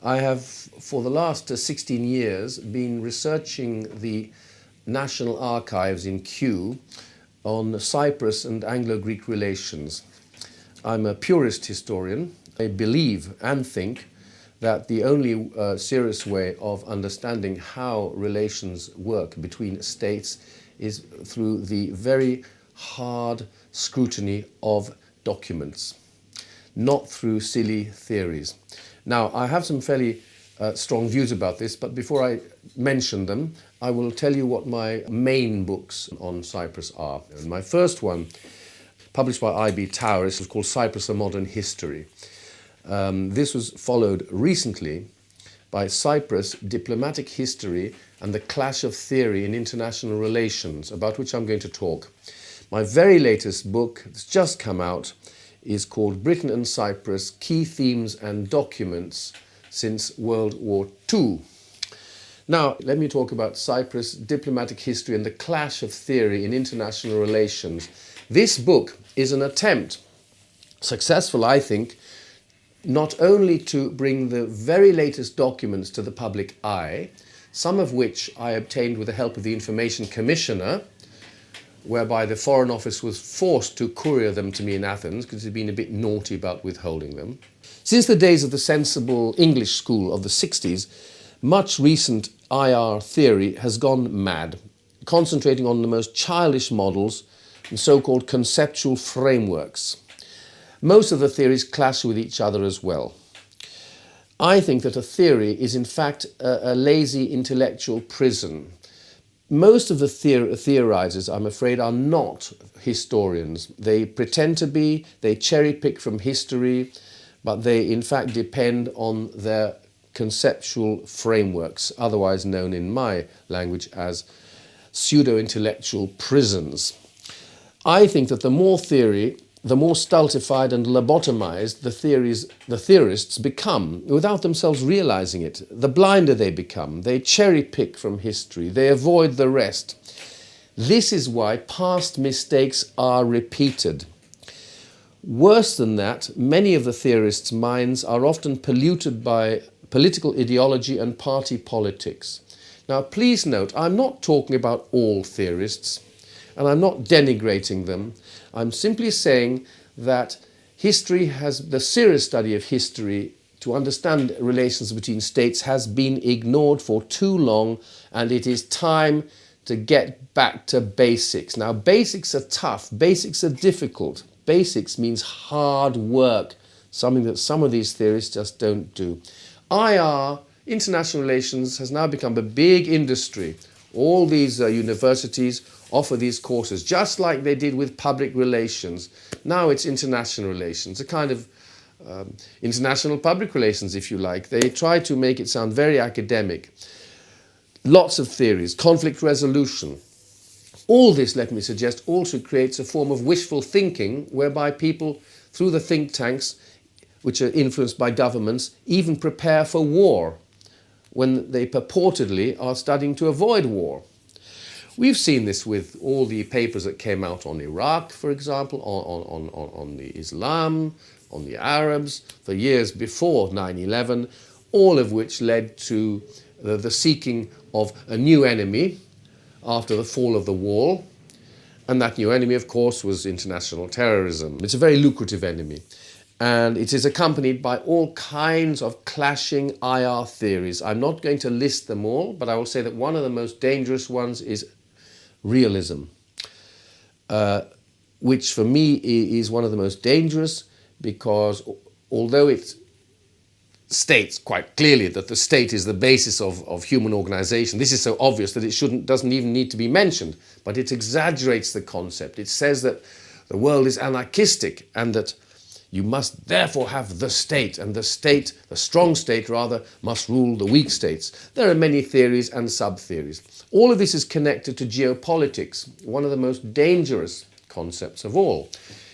I have, for the last 16 years, been researching the National Archives in Kew on Cyprus and Anglo-Greek relations. I'm a purist historian. I believe and think that the only serious way of understanding how relations work between states is through the very hard scrutiny of documents, not through silly theories. Now, I have some fairly strong views about this, but before I mention them, I will tell you what my main books on Cyprus are. And my first one, published by I.B. Towers, is called Cyprus: A Modern History. This was followed recently by Cyprus: Diplomatic History and the Clash of Theory in International Relations, about which I'm going to talk. My very latest book, that's just come out, is called Britain and Cyprus: Key Themes and Documents Since World War II. Now, let me talk about Cyprus: Diplomatic History and the Clash of Theory in International Relations. This book is an attempt, successful I think, not only to bring the very latest documents to the public eye, some of which I obtained with the help of the Information Commissioner, whereby the Foreign Office was forced to courier them to me in Athens because it had been a bit naughty about withholding them. Since the days of the sensible English school of the 60s, much recent IR theory has gone mad, concentrating on the most childish models and so-called conceptual frameworks. Most of the theories clash with each other as well. I think that a theory is in fact a lazy intellectual prison. Most of the theorizers, I'm afraid, are not historians. They pretend to be, they cherry-pick from history, but they in fact depend on their conceptual frameworks, otherwise known in my language as pseudo-intellectual prisons. I think that the more theory, the more stultified and lobotomized the theorists become, without themselves realizing it. The blinder they become, they cherry-pick from history, they avoid the rest. This is why past mistakes are repeated. Worse than that, many of the theorists' minds are often polluted by political ideology and party politics. Now, please note, I'm not talking about all theorists, and I'm not denigrating them. I'm simply saying that the serious study of history to understand relations between states has been ignored for too long, and it is time to get back to basics. Now, basics are tough, basics are difficult. Basics means hard work, something that some of these theorists just don't do. IR, international relations, has now become a big industry. All these universities offer these courses, just like they did with public relations. Now it's international relations, a kind of international public relations, if you like. They try to make it sound very academic. Lots of theories, conflict resolution. All this, let me suggest, also creates a form of wishful thinking whereby people, through the think tanks, which are influenced by governments, even prepare for war when they purportedly are studying to avoid war. We've seen this with all the papers that came out on Iraq, for example, on the Islam, on the Arabs, for years before 9/11, all of which led to the seeking of a new enemy after the fall of the wall. And that new enemy, of course, was international terrorism. It's a very lucrative enemy. And it is accompanied by all kinds of clashing IR theories. I'm not going to list them all, but I will say that one of the most dangerous ones is realism, which for me is one of the most dangerous, because although it states quite clearly that the state is the basis of human organization, this is so obvious that it doesn't even need to be mentioned, but it exaggerates the concept. It says that the world is anarchistic and that you must therefore have the state, and the state, the strong state rather, must rule the weak states. There are many theories and sub-theories. All of this is connected to geopolitics, one of the most dangerous concepts of all.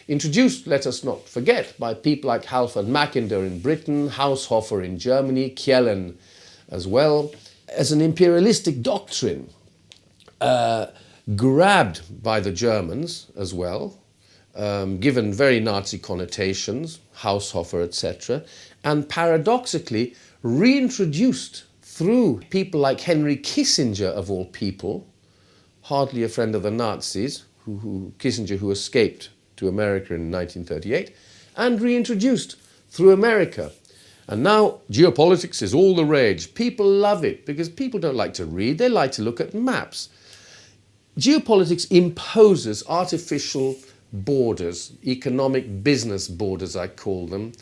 Introduced, let us not forget, by people like Halford Mackinder in Britain, Haushofer in Germany, Kielen as well, as an imperialistic doctrine, grabbed by the Germans as well, given very Nazi connotations, Haushofer, etc., and paradoxically reintroduced through people like Henry Kissinger, of all people, hardly a friend of the Nazis, Kissinger, who escaped to America in 1938, and reintroduced through America. And now geopolitics is all the rage. People love it because people don't like to read, they like to look at maps. Geopolitics imposes artificial borders, economic business borders, I call them,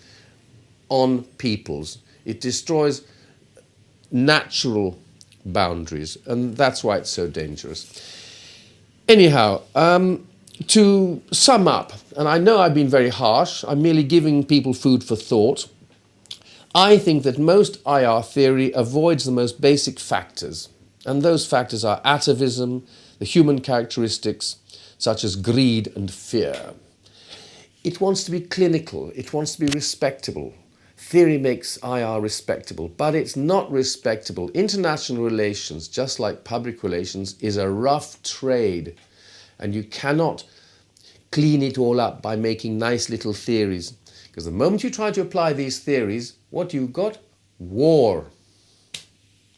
on peoples. It destroys natural boundaries, and that's why it's so dangerous. Anyhow, to sum up, and I know I've been very harsh, I'm merely giving people food for thought. I think that most IR theory avoids the most basic factors, and those factors are atavism, the human characteristics such as greed and fear. It wants to be clinical, it wants to be respectable. Theory makes IR respectable, but it's not respectable. International relations, just like public relations, is a rough trade, and you cannot clean it all up by making nice little theories. Because the moment you try to apply these theories, what you've got? War.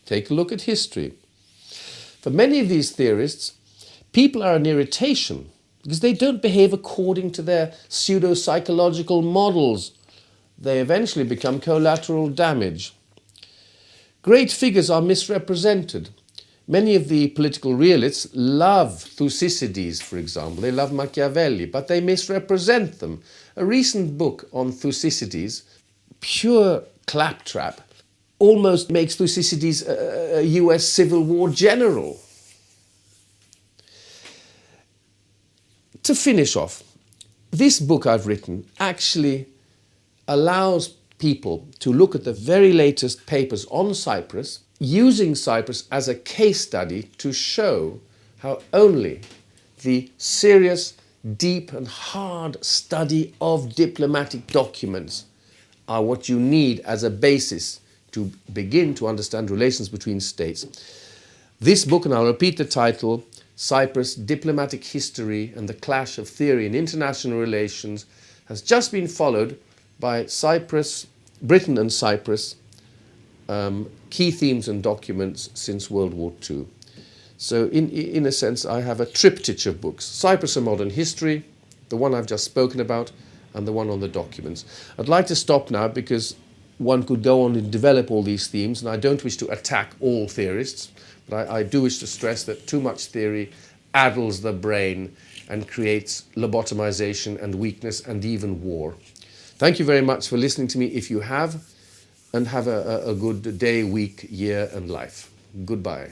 Take a look at history. For many of these theorists, people are an irritation because they don't behave according to their pseudo-psychological models. They eventually become collateral damage. Great figures are misrepresented. Many of the political realists love Thucydides, for example. They love Machiavelli, but they misrepresent them. A recent book on Thucydides, pure claptrap, almost makes Thucydides a US Civil War general. To finish off, this book I've written actually allows people to look at the very latest papers on Cyprus, using Cyprus as a case study to show how only the serious, deep and hard study of diplomatic documents are what you need as a basis to begin to understand relations between states. This book, and I'll repeat the title, Cyprus, Diplomatic History and the Clash of Theory in International Relations, has just been followed by Britain and Cyprus, key themes and documents since World War II. So in a sense, I have a triptych of books: Cyprus, A Modern History, the one I've just spoken about, and the one on the documents. I'd like to stop now because one could go on and develop all these themes, and I don't wish to attack all theorists, but I do wish to stress that too much theory addles the brain and creates lobotomization and weakness and even war. Thank you very much for listening to me, if you have, and have a good day, week, year and life. Goodbye.